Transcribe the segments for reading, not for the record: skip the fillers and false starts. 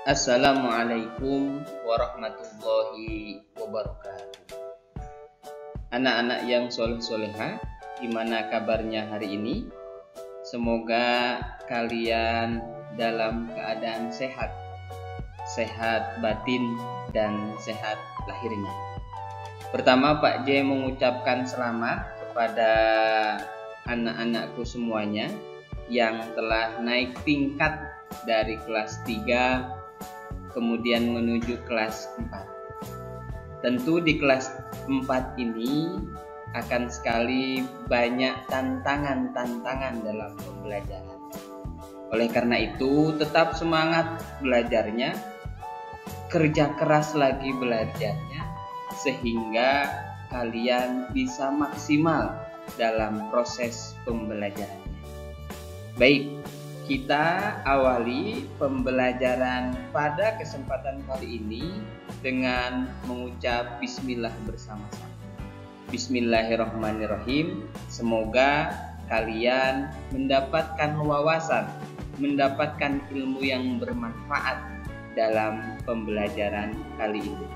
Assalamualaikum warahmatullahi wabarakatuh. Anak-anak yang soleh-soleha, gimana kabarnya hari ini? Semoga kalian dalam keadaan sehat, sehat batin dan sehat lahirnya. Pertama, Pak J mengucapkan selamat kepada anak-anakku semuanya yang telah naik tingkat dari kelas 3 kemudian menuju kelas 4. Tentu di kelas 4 ini akan sekali banyak tantangan-tantangan dalam pembelajaran. Oleh karena itu, tetap semangat belajarnya, kerja keras lagi belajarnya, sehingga kalian bisa maksimal dalam proses pembelajarannya. Baik, kita awali pembelajaran pada kesempatan kali ini dengan mengucap bismillah bersama-sama. Bismillahirrahmanirrahim. Semoga kalian mendapatkan wawasan, mendapatkan ilmu yang bermanfaat dalam pembelajaran kali ini.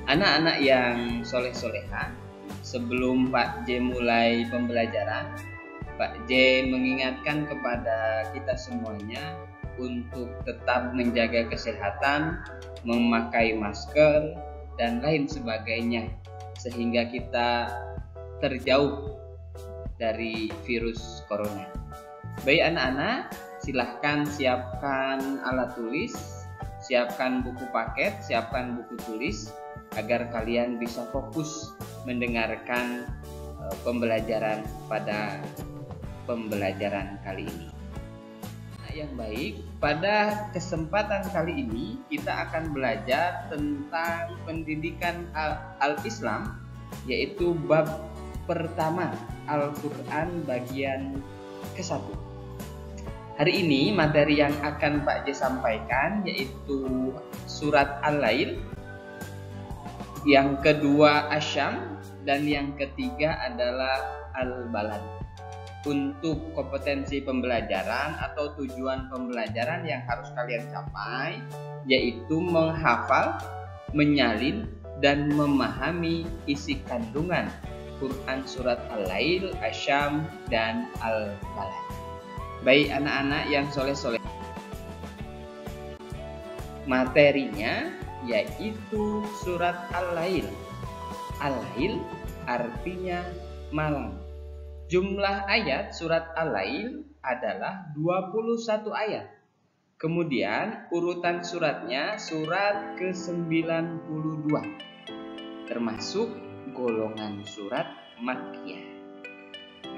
Anak-anak yang soleh-soleha, sebelum Pak J mulai pembelajaran, Pak J mengingatkan kepada kita semuanya untuk tetap menjaga kesehatan, memakai masker, dan lain sebagainya, sehingga kita terjauh dari virus corona. Baik anak-anak, silahkan siapkan alat tulis, siapkan buku paket, siapkan buku tulis, agar kalian bisa fokus mendengarkan pembelajaran pada pembelajaran kali ini. Yang baik, pada kesempatan kali ini kita akan belajar tentang pendidikan al-Islam, yaitu bab pertama Al-Quran bagian ke-1. Hari ini materi yang akan Pak J sampaikan yaitu surat Al-Lail, yang kedua Asyam, dan yang ketiga adalah Al-Balad. Untuk kompetensi pembelajaran atau tujuan pembelajaran yang harus kalian capai, yaitu menghafal, menyalin, dan memahami isi kandungan Quran surat Al-Lail, Asyam, dan Al-Balad. Baik anak-anak yang soleh-soleh, materinya yaitu surat Al-Lail. Al-Lail artinya malam. Jumlah ayat surat Al-Lail adalah 21 ayat. Kemudian urutan suratnya surat ke-92, termasuk golongan surat Makkiyah.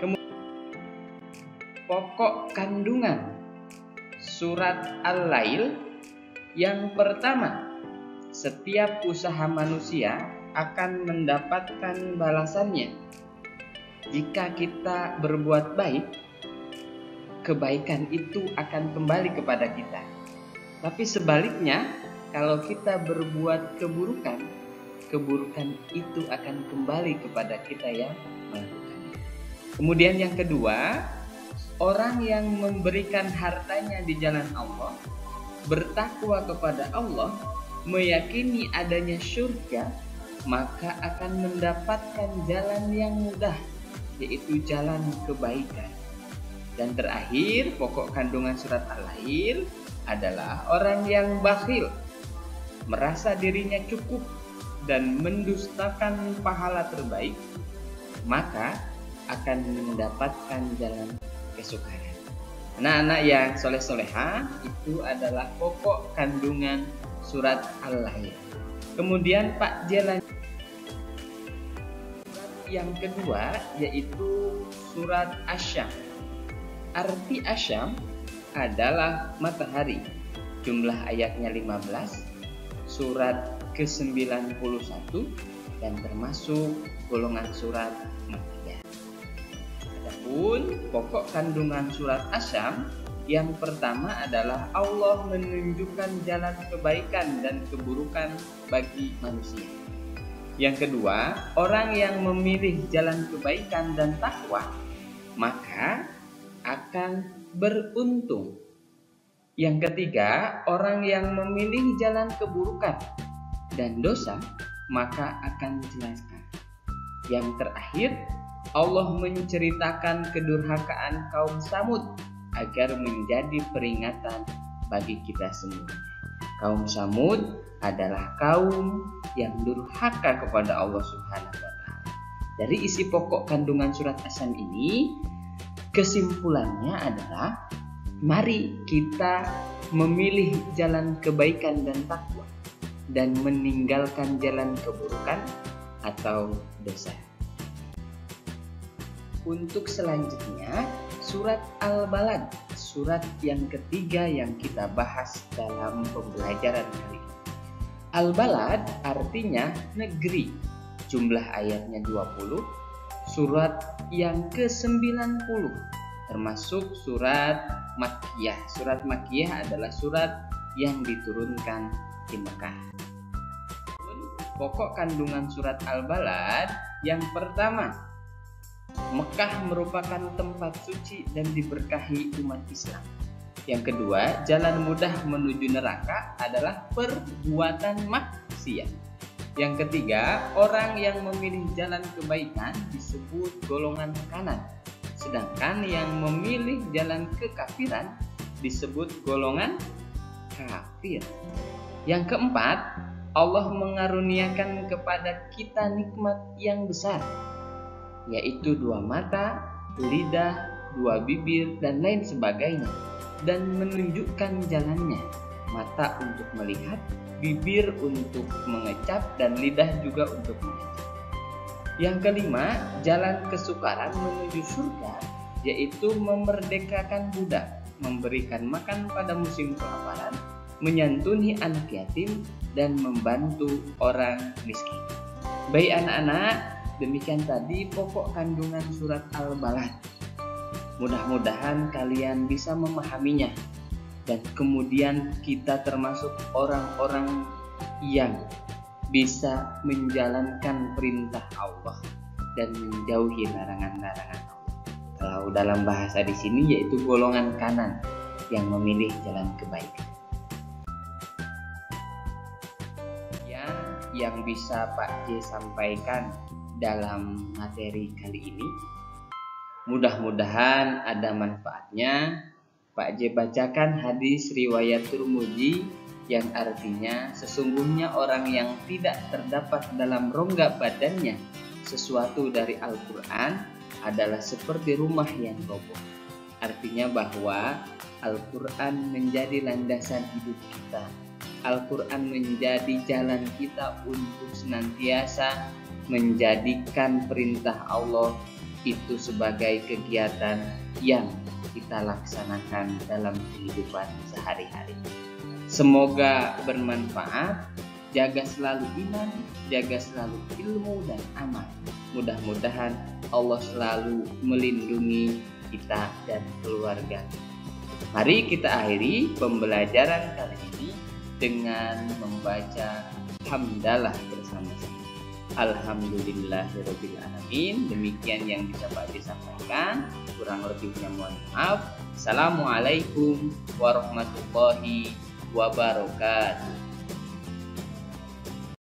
Kemudian pokok kandungan surat Al-Lail yang pertama, setiap usaha manusia akan mendapatkan balasannya. Jika kita berbuat baik, kebaikan itu akan kembali kepada kita. Tapi sebaliknya, kalau kita berbuat keburukan, keburukan itu akan kembali kepada kita yang melakukannya. Kemudian yang kedua, orang yang memberikan hartanya di jalan Allah, bertakwa kepada Allah, meyakini adanya surga, maka akan mendapatkan jalan yang mudah, yaitu jalan kebaikan. Dan terakhir, pokok kandungan surat Al-Lail adalah orang yang bakhil, merasa dirinya cukup dan mendustakan pahala terbaik, maka akan mendapatkan jalan kesukaran. Anak-anak yang soleh-soleha, itu adalah pokok kandungan surat Al-Lail. Kemudian Pak J lanjut yang kedua, yaitu surat Asyam. Arti Asyam adalah matahari. Jumlah ayatnya 15, surat ke-91, dan termasuk golongan surat Makkiyah. Adapun pokok kandungan surat Asyam, yang pertama adalah Allah menunjukkan jalan kebaikan dan keburukan bagi manusia. Yang kedua, orang yang memilih jalan kebaikan dan takwa, maka akan beruntung. Yang ketiga, orang yang memilih jalan keburukan dan dosa, maka akan celaka. Yang terakhir, Allah menceritakan kedurhakaan kaum Samud agar menjadi peringatan bagi kita semua. Kaum Samud adalah kaum yang durhaka kepada Allah Subhanahu wa Ta'ala. Dari isi pokok kandungan surat As-San ini, kesimpulannya adalah mari kita memilih jalan kebaikan dan takwa dan meninggalkan jalan keburukan atau dosa. Untuk selanjutnya, surat Al-Balad, surat yang ketiga yang kita bahas dalam pembelajaran kali ini. Al-Balad artinya negeri. Jumlah ayatnya 20, surat yang ke-90, termasuk surat Makkiyah. Surat Makkiyah adalah surat yang diturunkan di Mekah. Pokok kandungan surat Al-Balad yang pertama, Mekah merupakan tempat suci dan diberkahi umat Islam. Yang kedua, jalan mudah menuju neraka adalah perbuatan maksiat. Yang ketiga, orang yang memilih jalan kebaikan disebut golongan kanan, sedangkan yang memilih jalan kekafiran disebut golongan kafir. Yang keempat, Allah mengaruniakan kepada kita nikmat yang besar, yaitu 2 mata, lidah, 2 bibir, dan lain sebagainya, dan menunjukkan jalannya. Mata untuk melihat, bibir untuk mengecap, dan lidah juga untuk mengecap. Yang kelima, jalan kesukaran menuju surga, yaitu memerdekakan budak, memberikan makan pada musim kelaparan, menyantuni anak yatim, dan membantu orang miskin. Baik anak-anak, demikian tadi pokok kandungan surat Al-Balad. Mudah-mudahan kalian bisa memahaminya, dan kemudian kita termasuk orang-orang yang bisa menjalankan perintah Allah dan menjauhi larangan-larangan Allah. Kalau dalam bahasa di sini yaitu golongan kanan yang memilih jalan kebaikan. Yang bisa Pak J sampaikan dalam materi kali ini, mudah-mudahan ada manfaatnya. Pak J bacakan hadis riwayat Tirmidzi yang artinya sesungguhnya orang yang tidak terdapat dalam rongga badannya sesuatu dari Al-Quran adalah seperti rumah yang roboh. Artinya bahwa Al-Quran menjadi landasan hidup kita. Al-Quran menjadi jalan kita untuk senantiasa menjadikan perintah Allah itu sebagai kegiatan yang kita laksanakan dalam kehidupan sehari-hari. Semoga bermanfaat. Jaga selalu iman, jaga selalu ilmu dan amal. Mudah-mudahan Allah selalu melindungi kita dan keluarga. Mari kita akhiri pembelajaran kali ini dengan membaca hamdalah bersama-sama. Alhamdulillahirabbil alamin. Demikian yang bisa Pak J sampaikan. Kurang lebihnya mohon maaf. Assalamualaikum warahmatullahi wabarakatuh.